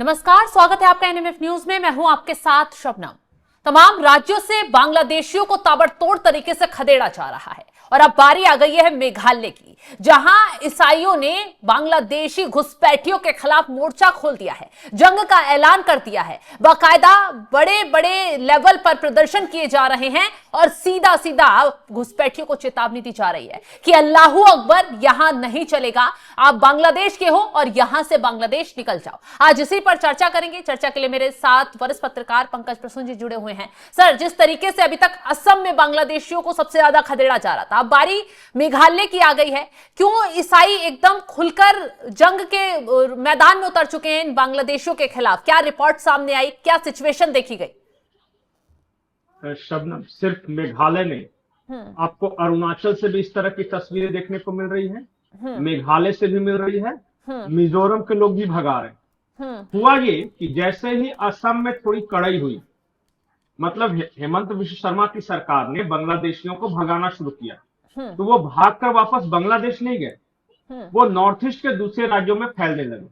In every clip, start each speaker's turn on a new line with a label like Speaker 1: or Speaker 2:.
Speaker 1: नमस्कार, स्वागत है आपका एनएमएफ न्यूज में। मैं हूं आपके साथ शबनम। तमाम राज्यों से बांग्लादेशियों को ताबड़तोड़ तरीके से खदेड़ा जा रहा है और अब बारी आ गई है मेघालय की, जहां ईसाइयों ने बांग्लादेशी घुसपैठियों के खिलाफ मोर्चा खोल दिया है, जंग का ऐलान कर दिया है। बाकायदा बड़े बड़े लेवल पर प्रदर्शन किए जा रहे हैं और सीधा सीधा घुसपैठियों को चेतावनी दी जा रही है कि अल्लाहू अकबर यहां नहीं चलेगा, आप बांग्लादेश के हो और यहां से बांग्लादेश निकल जाओ। आज इसी पर चर्चा करेंगे। चर्चा के लिए मेरे साथ वरिष्ठ पत्रकार पंकज प्रसून जी जुड़े हुए हैं। सर, जिस तरीके से अभी तक असम में बांग्लादेशियों को सबसे ज्यादा खदेड़ा जा रहा था, अब बारी मेघालय की आ गई है। क्यों ईसाई एकदम खुलकर जंग के मैदान में उतर चुके हैं इन बांग्लादेशियों के खिलाफ? क्या रिपोर्ट सामने आई, क्या सिचुएशन देखी गई?
Speaker 2: शबनम, सिर्फ मेघालय में आपको अरुणाचल से भी इस तरह की तस्वीरें देखने को मिल रही है, मेघालय से भी मिल रही है, मिजोरम के लोग भी भगा रहे हैं। हुआ ये कि जैसे ही असम में थोड़ी कड़ाई हुई, मतलब हेमंत विश्व शर्मा की सरकार ने बांग्लादेशियों को भगाना शुरू किया, तो वो भागकर वापस बांग्लादेश नहीं गए, वो नॉर्थ ईस्ट के दूसरे राज्यों में फैलने लगे।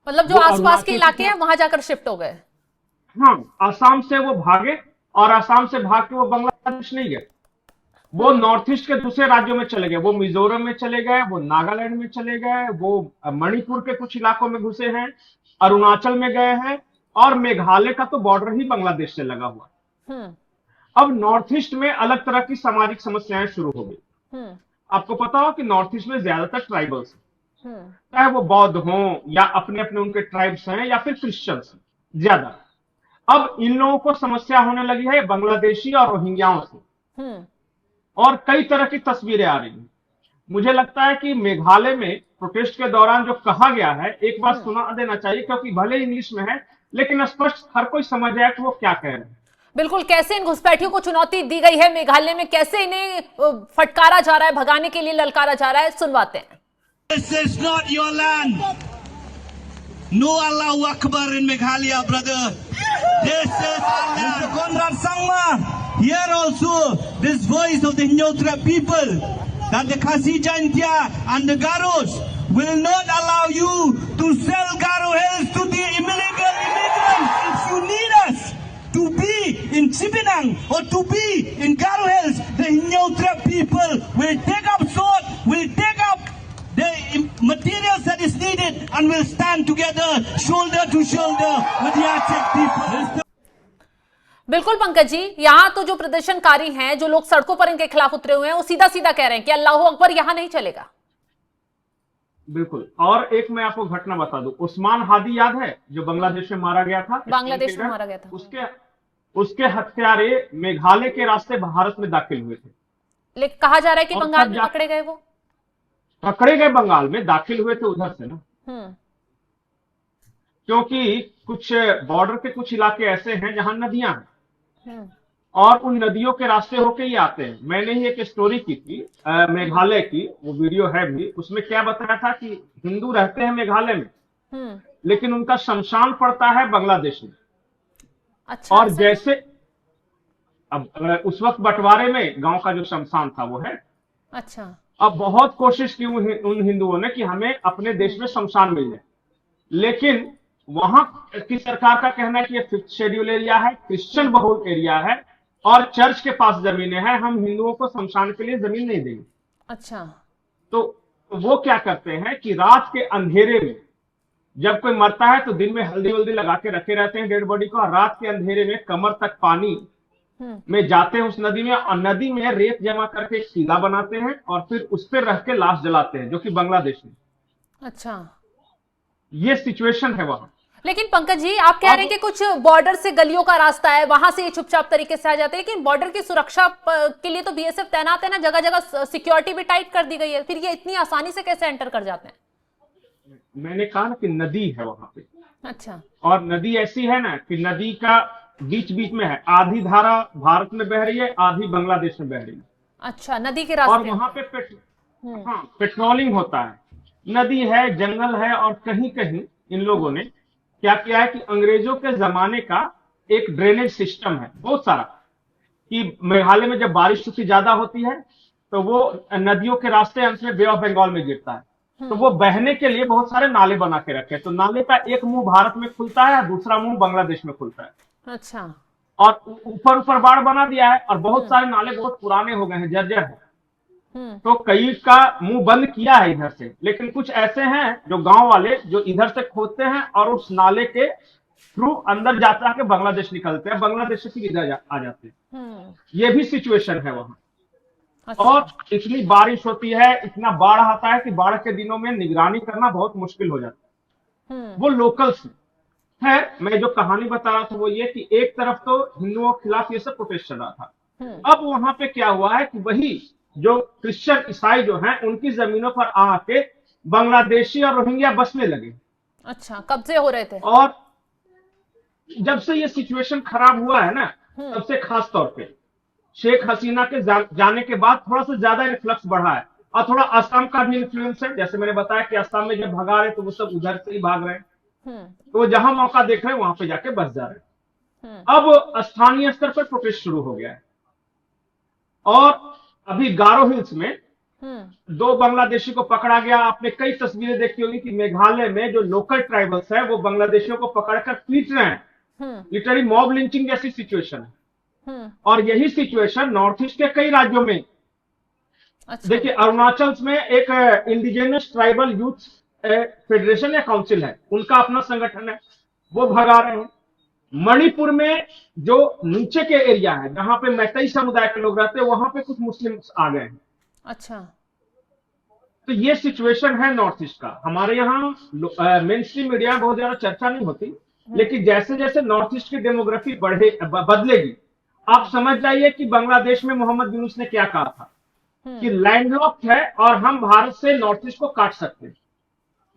Speaker 1: मतलब जो आसपास के इलाके हैं वहां जाकर शिफ्ट हो गए।
Speaker 2: हाँ, असम से वो भागे और असम से भाग के वो बांग्लादेश नहीं गए, वो नॉर्थ ईस्ट के दूसरे राज्यों में चले गए। वो मिजोरम में चले गए, वो नागालैंड में चले गए, वो मणिपुर के कुछ इलाकों में घुसे हैं, अरुणाचल में गए हैं, और मेघालय का तो बॉर्डर ही बांग्लादेश से लगा हुआ। अब नॉर्थ ईस्ट में अलग तरह की सामाजिक समस्याएं शुरू हो गई। आपको पता हो कि नॉर्थ ईस्ट में ज्यादातर ट्राइबल्स हैं, चाहे वो बौद्ध हों या अपने अपने उनके ट्राइब्स हैं या फिर क्रिश्चियंस हैं ज्यादा। अब इन लोगों को समस्या होने लगी है बांग्लादेशी और रोहिंग्याओं से, और कई तरह की तस्वीरें आ रही हैं। मुझे लगता है कि मेघालय में प्रोटेस्ट के दौरान जो कहा गया है, एक बार सुना देना चाहिए, क्योंकि भले इंग्लिश में है लेकिन स्पष्ट हर कोई समझ जाए कि वो क्या कह रहे हैं।
Speaker 1: बिल्कुल, कैसे इन घुसपैठियों को चुनौती दी गई है मेघालय में, कैसे इन्हें फटकारा जा रहा है, भगाने के लिए ललकारा जा रहा है, सुनवाते हैं।
Speaker 3: This is not your land. No Allahu Akbar in Meghalaya, brother. This is Allah. Conrad Sangma. Here also, this voice of the Hinyotra people, that the Khasi Jaintia and the Garos will not allow you to sell Garo Hills to the illegal immigrants. If you need us to be in Chibinang or to be in Garo Hills, the Hinyotra people will take up sword, will take up the materials that is needed, and will stand together shoulder to shoulder with the Achek people.
Speaker 1: बिल्कुल पंकज जी, यहाँ तो जो प्रदर्शनकारी हैं, जो लोग सड़कों पर इनके खिलाफ उतरे हुए हैं, वो सीधा सीधा कह रहे हैं कि अल्लाहू अकबर यहाँ नहीं चलेगा।
Speaker 2: बिल्कुल। और एक मैं आपको घटना बता दूं, उस्मान हादी याद है जो बांग्लादेश में मारा गया था?
Speaker 1: बांग्लादेश में मारा गया था।
Speaker 2: उसके हत्यारे मेघालय के रास्ते भारत में दाखिल हुए थे,
Speaker 1: लेकिन कहा जा रहा है कि बंगाल में पकड़े गए। वो
Speaker 2: पकड़े गए, बंगाल में दाखिल हुए थे उधर से ना, क्योंकि कुछ बॉर्डर के कुछ इलाके ऐसे हैं जहां नदियां हैं और उन नदियों के रास्ते होके ही आते हैं। मैंने ही एक स्टोरी की थी मेघालय की, वो वीडियो है भी, उसमें क्या बताया था कि हिंदू रहते हैं मेघालय में, लेकिन उनका शमशान पड़ता है बांग्लादेश में।
Speaker 1: अच्छा,
Speaker 2: और जैसे अब उस वक्त बंटवारे में गांव का जो शमशान था वो है।
Speaker 1: अच्छा,
Speaker 2: अब बहुत कोशिश की उन हिंदुओं ने कि हमें अपने देश में शमशान मिल जाए, लेकिन वहां की सरकार का कहना है कि ये 5th शेड्यूल एरिया है, क्रिश्चियन बहुल एरिया है और चर्च के पास जमीनें हैं, हम हिंदुओं को शमशान के लिए जमीन नहीं देंगे।
Speaker 1: अच्छा,
Speaker 2: तो वो क्या करते हैं कि रात के अंधेरे में जब कोई मरता है तो दिन में हल्दी वल्दी लगा के रखे रहते हैं डेड बॉडी को, और रात के अंधेरे में कमर तक पानी में जाते हैं उस नदी में, और नदी में रेत जमा करके एक टीला बनाते हैं और फिर उस पर रख के लाश जलाते हैं, जो कि बांग्लादेश में।
Speaker 1: अच्छा, ये
Speaker 2: सिचुएशन है वहां।
Speaker 1: लेकिन पंकज जी, आप कह रहे हैं कि कुछ बॉर्डर से गलियों का रास्ता है, वहां से ये चुपचाप तरीके से आ जाते हैं, लेकिन बॉर्डर की सुरक्षा के लिए तो बीएसएफ तैनात है ना, जगह जगह सिक्योरिटी भी टाइट कर दी गई है, फिर ये इतनी आसानी से कैसे एंटर कर जाते हैं?
Speaker 2: मैंने कहा ना कि नदी है वहां पे।
Speaker 1: अच्छा, और
Speaker 2: नदी ऐसी है ना कि नदी का बीच बीच में है, आधी धारा भारत में बह रही है, आधी बांग्लादेश में बह रही है।
Speaker 1: अच्छा, नदी के रास्ते।
Speaker 2: और वहां पे पेट्रोलिंग होता है, नदी है, जंगल है, और कहीं कहीं इन लोगों ने क्या किया है कि अंग्रेजों के जमाने का एक ड्रेनेज सिस्टम है बहुत सारा, कि मेघालय में जब बारिश ज्यादा होती है तो वो नदियों के रास्ते अंत में बे ऑफ बंगाल में गिरता है, तो वो बहने के लिए बहुत सारे नाले बना के रखे। तो नाले का एक मुंह भारत में खुलता है और दूसरा मुंह बांग्लादेश में खुलता है।
Speaker 1: अच्छा।
Speaker 2: और ऊपर ऊपर बाढ़ बना दिया है और बहुत सारे नाले बहुत पुराने हो गए हैं, जर्जर है। तो कई का मुंह बंद किया है इधर से, लेकिन कुछ ऐसे हैं जो गांव वाले जो इधर से खोदते हैं और उस नाले के थ्रू अंदर जाता है, बांग्लादेश निकलते हैं, बांग्लादेश से फिर इधर आ जाते हैं। ये भी सिचुएशन है वहां।
Speaker 1: अच्छा।
Speaker 2: और इतनी बारिश होती है, इतना बाढ़ आता है कि बाढ़ के दिनों में निगरानी करना बहुत मुश्किल हो जाता है। वो लोकल्स है। मैं जो कहानी बता रहा था वो ये कि एक तरफ तो हिंदुओं के खिलाफ ये सब प्रोटेस्ट चल रहा था। अब वहां पे क्या हुआ है कि वही जो क्रिश्चियन ईसाई जो हैं उनकी जमीनों पर आके बांग्लादेशी और रोहिंग्या बसने लगे।
Speaker 1: अच्छा, कब्जे हो रहे थे।
Speaker 2: और जब से ये सिचुएशन खराब हुआ है ना, तब से खास तौर पे शेख हसीना के जाने के बाद थोड़ा सा ज्यादा इन्फ्लक्स बढ़ा है। और थोड़ा असम का भी इन्फ्लुएंस है। जैसे मैंने बताया कि असम में जब भगा रहे तो वो सब उधर से ही भाग रहे हैं। तो वो जहां मौका देख रहे हैं वहां पे जाके बस जा रहे हैं। अब स्थानीय स्तर पर प्रोटेस्ट शुरू हो गया है। और अभी गारो हिल्स में 2 बांग्लादेशी को पकड़ा गया। आपने कई तस्वीरें देखी होगी कि मेघालय में जो लोकल ट्राइबल्स है वो बांग्लादेशियों को पकड़कर पीट रहे हैं। लिटरली मॉब लिंचिंग जैसी सिचुएशन है। और यही सिचुएशन नॉर्थ ईस्ट के कई राज्यों में।
Speaker 1: अच्छा।
Speaker 2: देखिए, अरुणाचल में एक इंडिजिनस ट्राइबल यूथ फेडरेशन या काउंसिल है, उनका अपना संगठन है, वो भगा रहे हैं। मणिपुर में जो नीचे के एरिया है जहां पे मैतई समुदाय के लोग रहते हैं वहां पे कुछ मुस्लिम आ गए हैं।
Speaker 1: अच्छा।
Speaker 2: तो ये सिचुएशन है नॉर्थ ईस्ट का। हमारे यहाँ मेन स्ट्रीम मीडिया में बहुत ज्यादा चर्चा नहीं होती, लेकिन जैसे जैसे नॉर्थ ईस्ट की डेमोग्राफी बदलेगी, आप समझ जाइए कि बांग्लादेश में मोहम्मद यूनुस ने क्या कहा था कि लैंडलॉक्ड है और हम भारत से नॉर्थ ईस्ट को काट सकते हैं।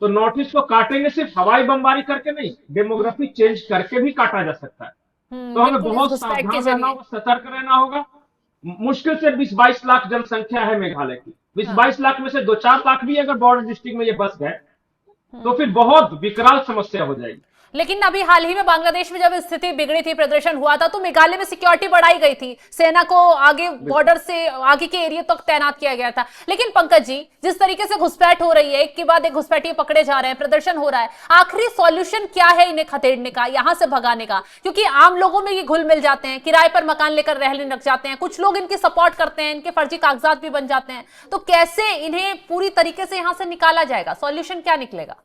Speaker 2: तो नॉर्थ ईस्ट को काटेंगे सिर्फ हवाई बमबारी करके नहीं, डेमोग्राफी चेंज करके भी काटा जा सकता है। तो हमें बहुत सावधान रहना होगा, सतर्क रहना होगा। मुश्किल से 20-22 लाख जनसंख्या है मेघालय की। 20-22 लाख में से 2-4 लाख भी अगर बॉर्डर डिस्ट्रिक्ट में ये बस गए तो फिर बहुत विकराल समस्या हो जाएगी।
Speaker 1: लेकिन अभी हाल ही में बांग्लादेश में जब स्थिति बिगड़ी थी, प्रदर्शन हुआ था, तो मेघालय में सिक्योरिटी बढ़ाई गई थी, सेना को आगे बॉर्डर से आगे के एरिया तक तैनात किया गया था। लेकिन पंकज जी, जिस तरीके से घुसपैठ हो रही है, एक के बाद एक घुसपैठिए पकड़े जा रहे हैं, प्रदर्शन हो रहा है, आखिरी सॉल्यूशन क्या है इन्हें खदेड़ने का, यहां से भगाने का? क्योंकि आम लोगों में ये घुल मिल जाते हैं, किराए पर मकान लेकर रहने लग जाते हैं, कुछ लोग इनकी सपोर्ट करते हैं, इनके फर्जी कागजात भी बन जाते हैं। तो कैसे इन्हें पूरी तरीके से यहां से निकाला जाएगा? सॉल्यूशन क्या निकलेगा?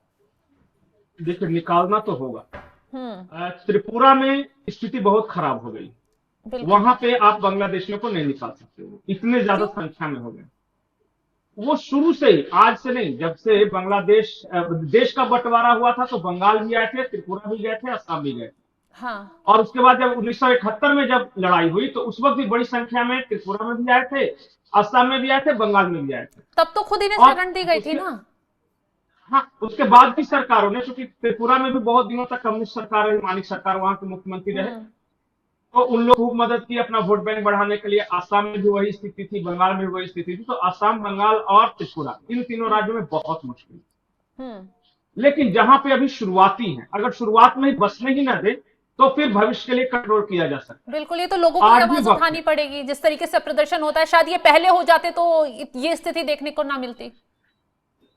Speaker 2: देखिए, निकालना तो होगा। त्रिपुरा में स्थिति बहुत खराब हो गई। वहां पे आप बांग्लादेशियों को नहीं निकाल सकते हो, इतने ज्यादा संख्या में हो गए। वो शुरू से ही, आज से नहीं, जब से बांग्लादेश देश का बंटवारा हुआ था तो बंगाल भी आए थे, त्रिपुरा भी गए थे, असम भी गए थे।
Speaker 1: हाँ।
Speaker 2: और उसके बाद जब 1971 में जब लड़ाई हुई तो उस वक्त भी बड़ी संख्या में त्रिपुरा में भी आए थे, असम में भी आए थे, बंगाल में भी आए थे।
Speaker 1: तब तो खुद इन्हें शरण दी गई थी ना।
Speaker 2: हाँ, उसके बाद भी सरकारों ने, क्योंकि त्रिपुरा में भी बहुत दिनों तक कम्युनिस्ट सरकार रही, मानिक सरकार वहां के मुख्यमंत्री रहे, तो उन लोग खूब मदद की अपना वोट बैंक बढ़ाने के लिए। आसाम में भी वही स्थिति थी, बंगाल में भी वही स्थिति थी। तो आसाम, बंगाल और त्रिपुरा, इन तीनों राज्यों में बहुत मुश्किल। लेकिन जहां पे अभी शुरुआती है, अगर शुरुआत में ही बसने ही ना दे तो फिर भविष्य के लिए कंट्रोल किया जा सकता है।
Speaker 1: बिल्कुल, ये तो लोगों को आवाज उठानी पड़ेगी। जिस तरीके से प्रदर्शन होता है, शायद ये पहले हो जाते तो ये स्थिति देखने को ना मिलती।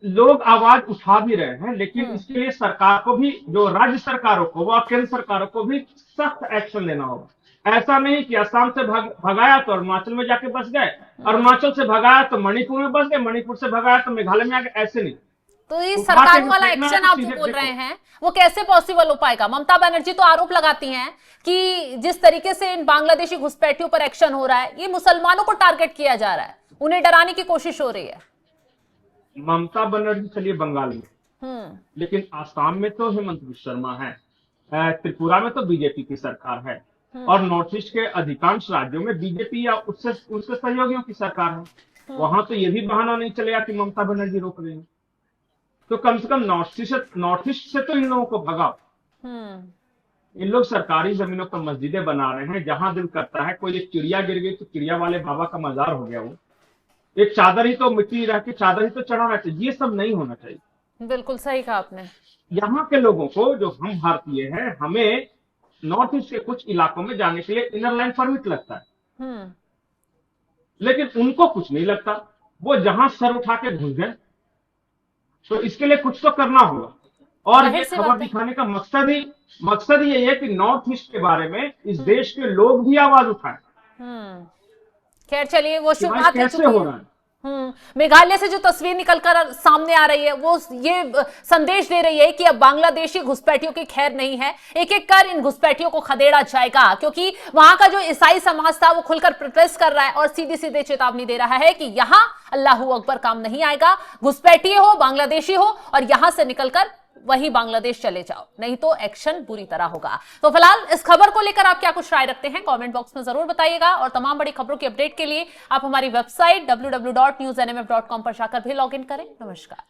Speaker 2: लोग आवाज उठा भी रहे हैं, लेकिन इसके लिए सरकार को भी, जो राज्य सरकारों को, वो केंद्र सरकारों को भी सख्त एक्शन लेना होगा। ऐसा नहीं कि असम से भगाया तो अरुणाचल में जाके बस गए, अरुणाचल से भगाया तो मणिपुर में बस गए, मणिपुर से भगाया तो मेघालय में आ गए, ऐसे नहीं।
Speaker 1: तो ये सरकार वाला एक्शन आप जो बोल रहे हैं वो कैसे पॉसिबल हो पाएगा? ममता बनर्जी तो आरोप लगाती हैं कि जिस तरीके से इन बांग्लादेशी घुसपैठियों पर एक्शन हो रहा है, ये मुसलमानों को टारगेट किया जा रहा है, उन्हें डराने की कोशिश हो रही है।
Speaker 2: ममता बनर्जी चलिए बंगाल में, लेकिन आसाम में तो हेमंत बिस्वा शर्मा है, त्रिपुरा में तो बीजेपी की सरकार है, और नॉर्थ ईस्ट के अधिकांश राज्यों में बीजेपी या उससे उसके सहयोगियों की सरकार है। वहां तो ये भी बहाना नहीं चलेगा कि ममता बनर्जी रोक रही है। तो कम से कम नॉर्थ ईस्ट से तो इन लोगों को भगाओ। इन लोग सरकारी जमीनों पर मस्जिदें बना रहे हैं, जहां दिल करता है। कोई एक चिड़िया गिर गई तो चिड़िया वाले बाबा का मजार हो गया, वो एक चादर ही तो मिट्टी रह के चादर ही तो चढ़ा रहती। ये सब नहीं होना चाहिए।
Speaker 1: बिल्कुल सही कहा आपने।
Speaker 2: यहाँ के लोगों को, जो हम भारतीय हैं, हमें नॉर्थ ईस्ट के कुछ इलाकों में जाने के लिए इनर लाइन परमिट लगता है, लेकिन उनको कुछ नहीं लगता। वो जहां सर उठा के घुस गए। तो इसके लिए कुछ तो करना होगा। और
Speaker 1: जाहिर
Speaker 2: ये
Speaker 1: सी
Speaker 2: खबर
Speaker 1: बात है।
Speaker 2: दिखाने का मकसद ही यही है कि नॉर्थ ईस्ट के बारे में इस देश के लोग भी आवाज उठाएं
Speaker 1: खैर चलिए, वो
Speaker 2: कि
Speaker 1: शुभ
Speaker 2: भाई
Speaker 1: बात है
Speaker 2: कैसे
Speaker 1: चूंकि
Speaker 2: हो रहा है।
Speaker 1: मेघालय से जो तस्वीर निकलकर सामने आ रही है वो ये संदेश दे रही है कि अब बांग्लादेशी घुसपैठियों की खैर नहीं है। एक एक कर इन घुसपैठियों को खदेड़ा जाएगा, क्योंकि वहां का जो ईसाई समाज था वो खुलकर प्रोटेस्ट कर रहा है और सीधे सीधे चेतावनी दे रहा है कि यहां अल्लाहू अकबर काम नहीं आएगा। घुसपैठी हो, बांग्लादेशी हो, और यहां से निकलकर वही बांग्लादेश चले जाओ, नहीं तो एक्शन बुरी तरह होगा। तो फिलहाल इस खबर को लेकर आप क्या कुछ राय रखते हैं, कमेंट बॉक्स में जरूर बताइएगा। और तमाम बड़ी खबरों की अपडेट के लिए आप हमारी वेबसाइट www.newsnmf.com पर जाकर भी लॉग इन करें। नमस्कार।